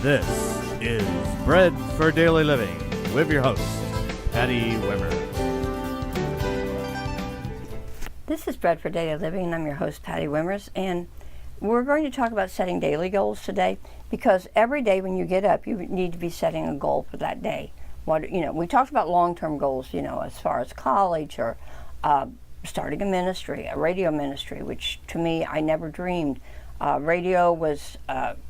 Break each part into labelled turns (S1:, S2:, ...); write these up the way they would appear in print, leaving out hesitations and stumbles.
S1: This is Bread for Daily Living with your host, Patty Wimmer.
S2: This is Bread for Daily Living, and I'm your host, Patty Wimmers, and we're going to talk about setting daily goals today, because every day when you get up, you need to be setting a goal for that day. We talked about long-term goals, as far as college or starting a ministry, a radio ministry, which to me, I never dreamed. Radio was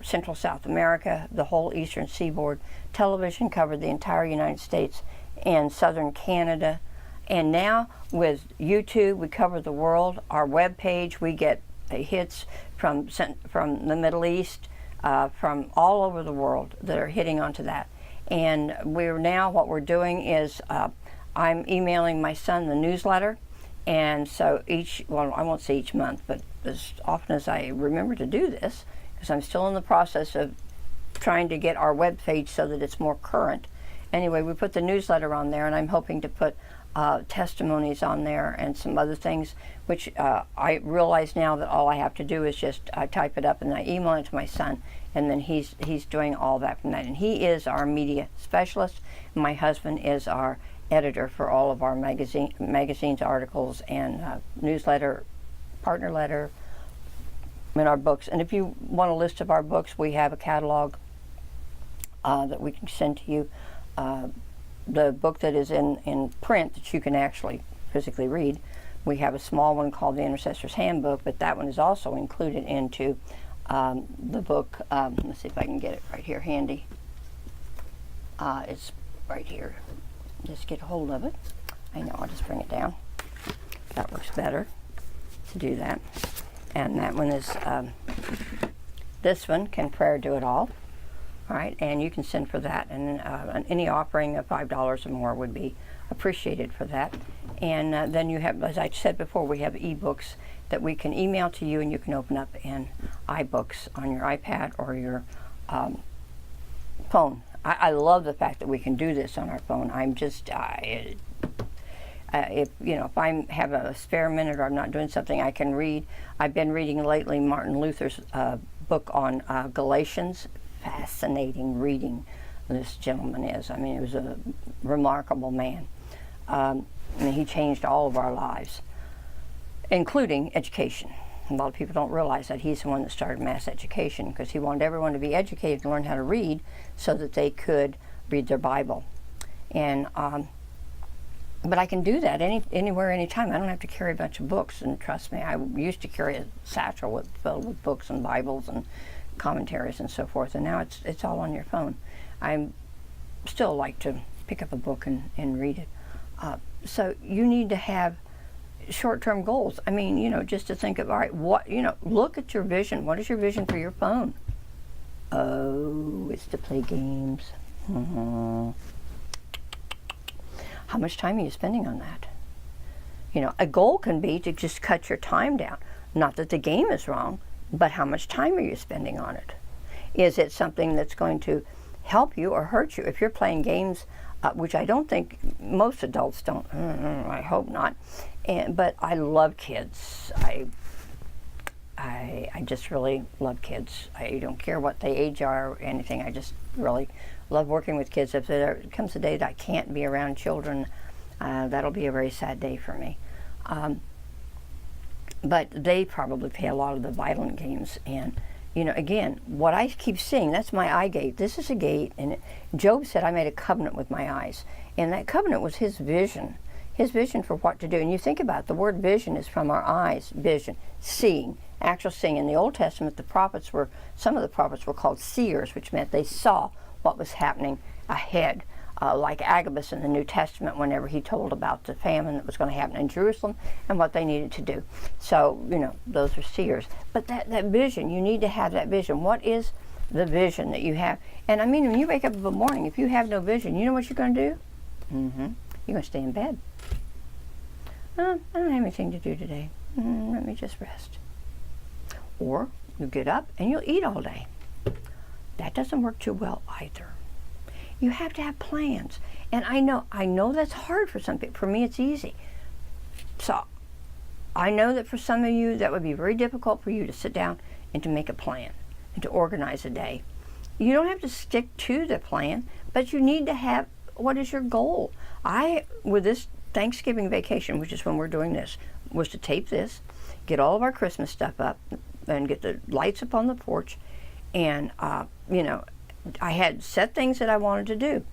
S2: Central South America, the whole eastern seaboard. Television covered the entire United States and southern Canada. And now with YouTube, we cover the world. Our web page, we get hits from the Middle East, from all over the world that are hitting onto that. And what we're doing is I'm emailing my son the newsletter. And so I won't say each month, but as often as I remember to do this, because I'm still in the process of trying to get our web page so that it's more current. Anyway, we put the newsletter on there, and I'm hoping to put testimonies on there and some other things, which I realize now that all I have to do is just type it up and I email it to my son, and then he's doing all that from that. And he is our media specialist. My husband is our editor for all of our magazines, articles, and newsletter, partner letter, and our books. And if you want a list of our books, we have a catalog that we can send to you. The book that is in print that you can actually physically read, we have a small one called The Intercessor's Handbook, but that one is also included into the book. Let's see if I can get it right here handy. It's right here. Just get a hold of it. I know, I'll just bring it down. That works better to do that. And that one is, this one, Can Prayer Do It All? All right, and you can send for that. And any offering of $5 or more would be appreciated for that. And then you have, as I said before, we have ebooks that we can email to you, and you can open up in iBooks on your iPad or your phone. I love the fact that we can do this on our phone. I'm just, if I have a spare minute or I'm not doing something, I can read. I've been reading lately Martin Luther's book on Galatians. Fascinating reading this gentleman is. I mean, he was a remarkable man. He changed all of our lives, including education. A lot of people don't realize that he's the one that started mass education, because he wanted everyone to be educated and learn how to read so that they could read their Bible. And but I can do that anywhere, anytime. I don't have to carry a bunch of books. And trust me, I used to carry a satchel filled with books and Bibles and commentaries and so forth, and now it's all on your phone. I still like to pick up a book and read it. So you need to have short-term goals. I mean, just to think of, all right, look at your vision. What is your vision for your phone? Oh, it's to play games. Mm-hmm. How much time are you spending on that? A goal can be to just cut your time down. Not that the game is wrong, but how much time are you spending on it? Is it something that's going to help you or hurt you? If you're playing games, which I don't think most adults don't, I hope not, but I love kids. I just really love kids. I don't care what the age are or anything. I just really love working with kids. If there comes a day that I can't be around children, that'll be a very sad day for me. But they probably play a lot of the violent games. And, again, what I keep seeing, that's my eye gate. This is a gate. And Job said, I made a covenant with my eyes. And that covenant was his vision for what to do. And you think about it, the word vision is from our eyes, vision, seeing, actual seeing. In the Old Testament, some of the prophets were called seers, which meant they saw what was happening ahead. Like Agabus in the New Testament, whenever he told about the famine that was going to happen in Jerusalem and what they needed to do. So, those are seers. But that vision, you need to have that vision. What is the vision that you have? And when you wake up in the morning, if you have no vision, you know what you're going to do? You're going to stay in bed. I don't have anything to do today. Let me just rest. Or you get up and you'll eat all day. That doesn't work too well either. You have to have plans. And I know that's hard for some people. For me, it's easy. So I know that for some of you, that would be very difficult for you to sit down and to make a plan and to organize a day. you don't have to stick to the plan, but you need to have, what is your goal? With this Thanksgiving vacation, which is when we're doing this, was to tape this, get all of our Christmas stuff up, and get the lights up on the porch. And, I had set things that I wanted to do.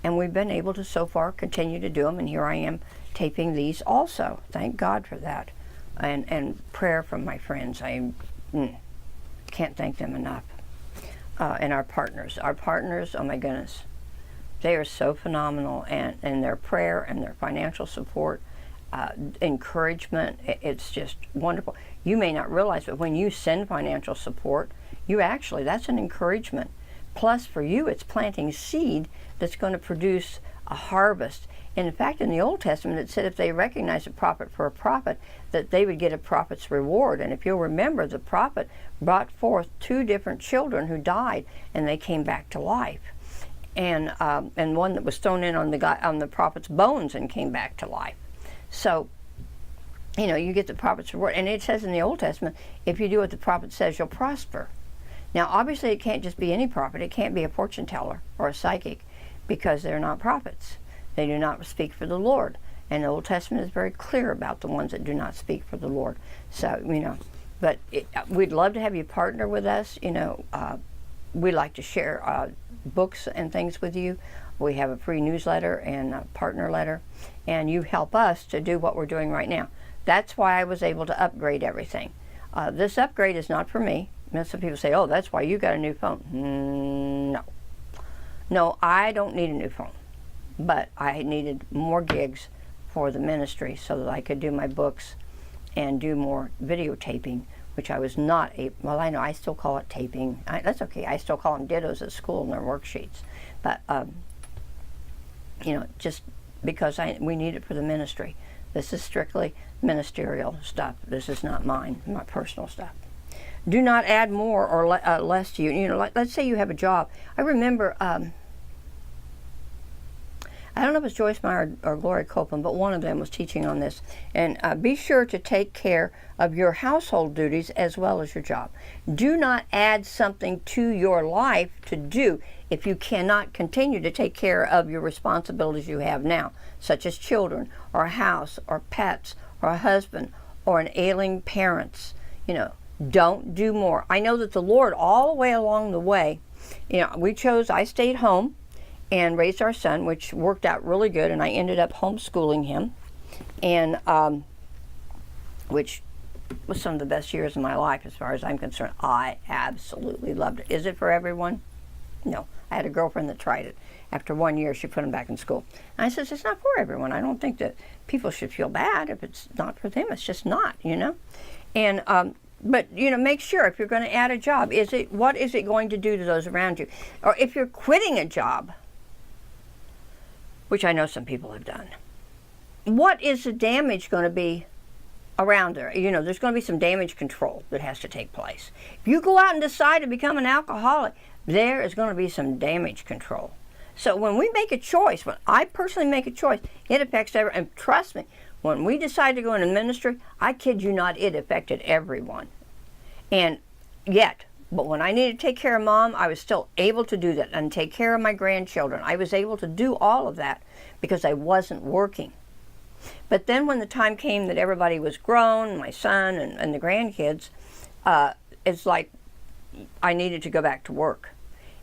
S2: And we've been able to so far continue to do them. And here I am taping these also. Thank God for that. And prayer from my friends. I can't thank them enough. And our partners, oh my goodness. They are so phenomenal, and their prayer and their financial support, encouragement, it's just wonderful. You may not realize, but when you send financial support, that's an encouragement. Plus, for you, it's planting seed that's going to produce a harvest. And in fact, in the Old Testament, it said if they recognized a prophet for a prophet, that they would get a prophet's reward. And if you'll remember, the prophet brought forth 2 different children who died, and they came back to life. And one that was thrown in on the prophet's bones and came back to life. So, you get the prophet's reward. And it says in the Old Testament, if you do what the prophet says, you'll prosper. Now, obviously, it can't just be any prophet. It can't be a fortune teller or a psychic, because they're not prophets. They do not speak for the Lord. And the Old Testament is very clear about the ones that do not speak for the Lord. So, but we'd love to have you partner with us. We like to share books and things with you. We have a free newsletter and a partner letter, and you help us to do what we're doing right now. That's why I was able to upgrade everything. This upgrade is not for me. Some people say, oh, that's why you got a new phone. No, I don't need a new phone, but I needed more gigs for the ministry so that I could do my books and do more videotaping, which I was not able. Well, I know I still call it taping. That's okay. I still call them dittos at school in their worksheets. But, just because we need it for the ministry. This is strictly ministerial stuff. This is not mine, my personal stuff. Do not add more or less to you. Let's say you have a job. I remember, I don't know if it's Joyce Meyer or Gloria Copeland, but one of them was teaching on this. And be sure to take care of your household duties as well as your job. Do not add something to your life to do if you cannot continue to take care of your responsibilities you have now, such as children or a house or pets or a husband or an ailing parents. Don't do more. I know that the Lord, all the way along the way, I stayed home and raised our son, which worked out really good, and I ended up homeschooling him, and which was some of the best years of my life as far as I'm concerned. I absolutely loved it. Is it for everyone? No. I had a girlfriend that tried it. After 1 year, she put him back in school. And I said, it's not for everyone. I don't think that people should feel bad if it's not for them. It's just not, And but make sure if you're going to add a job, what is it going to do to those around you? Or if you're quitting a job, which I know some people have done, what is the damage going to be around there? There's going to be some damage control that has to take place. If you go out and decide to become an alcoholic, there is going to be some damage control. So when we make a choice, when I personally make a choice, it affects everyone. And trust me, when we decided to go into ministry, I kid you not, it affected everyone. But when I needed to take care of Mom, I was still able to do that and take care of my grandchildren. I was able to do all of that because I wasn't working. But then when the time came that everybody was grown, my son and the grandkids, it's like I needed to go back to work.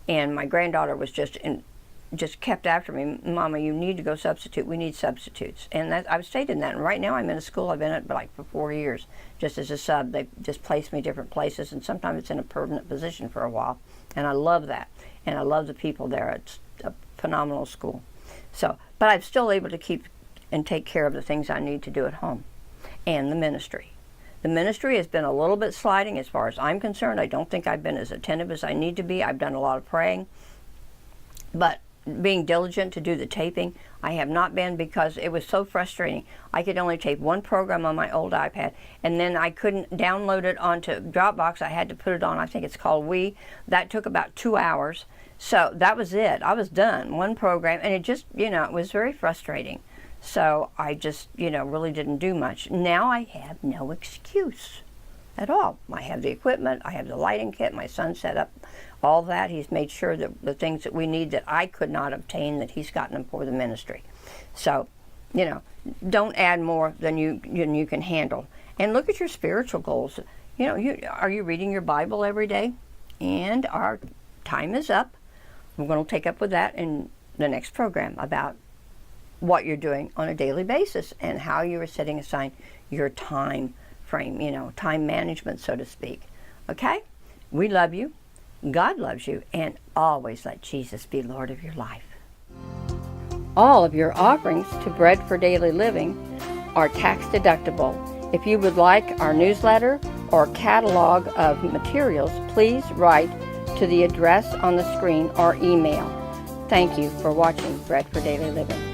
S2: And my granddaughter was just kept after me, Mama, you need to go substitute. We need substitutes. And I've stayed in that. And right now I'm in a school I've been at for 4 years, just as a sub. They just place me different places, and sometimes it's in a permanent position for a while. And I love that. And I love the people there. It's a phenomenal school. But I'm still able to keep and take care of the things I need to do at home and the ministry. The ministry has been a little bit sliding as far as I'm concerned. I don't think I've been as attentive as I need to be. I've done a lot of praying. But being diligent to do the taping, I have not been, because it was so frustrating. I could only tape one program on my old iPad, and then I couldn't download it onto Dropbox. I had to put it on, I think it's called Wii. That took about 2 hours. So that was it. I was done. One program, and it just, it was very frustrating. So I just, really didn't do much. Now I have no excuse at all. I have the equipment, I have the lighting kit, my son set up all that. He's made sure that the things that we need that I could not obtain, that he's gotten them for the ministry. So, don't add more than you can handle. And look at your spiritual goals. Are you reading your Bible every day? And our time is up. We're going to take up with that in the next program about what you're doing on a daily basis and how you are setting aside your time frame, time management, so to speak. Okay? We love you. God loves you. And always let Jesus be Lord of your life. All of your offerings to Bread for Daily Living are tax deductible. If you would like our newsletter or catalog of materials, please write to the address on the screen or email. Thank you for watching Bread for Daily Living.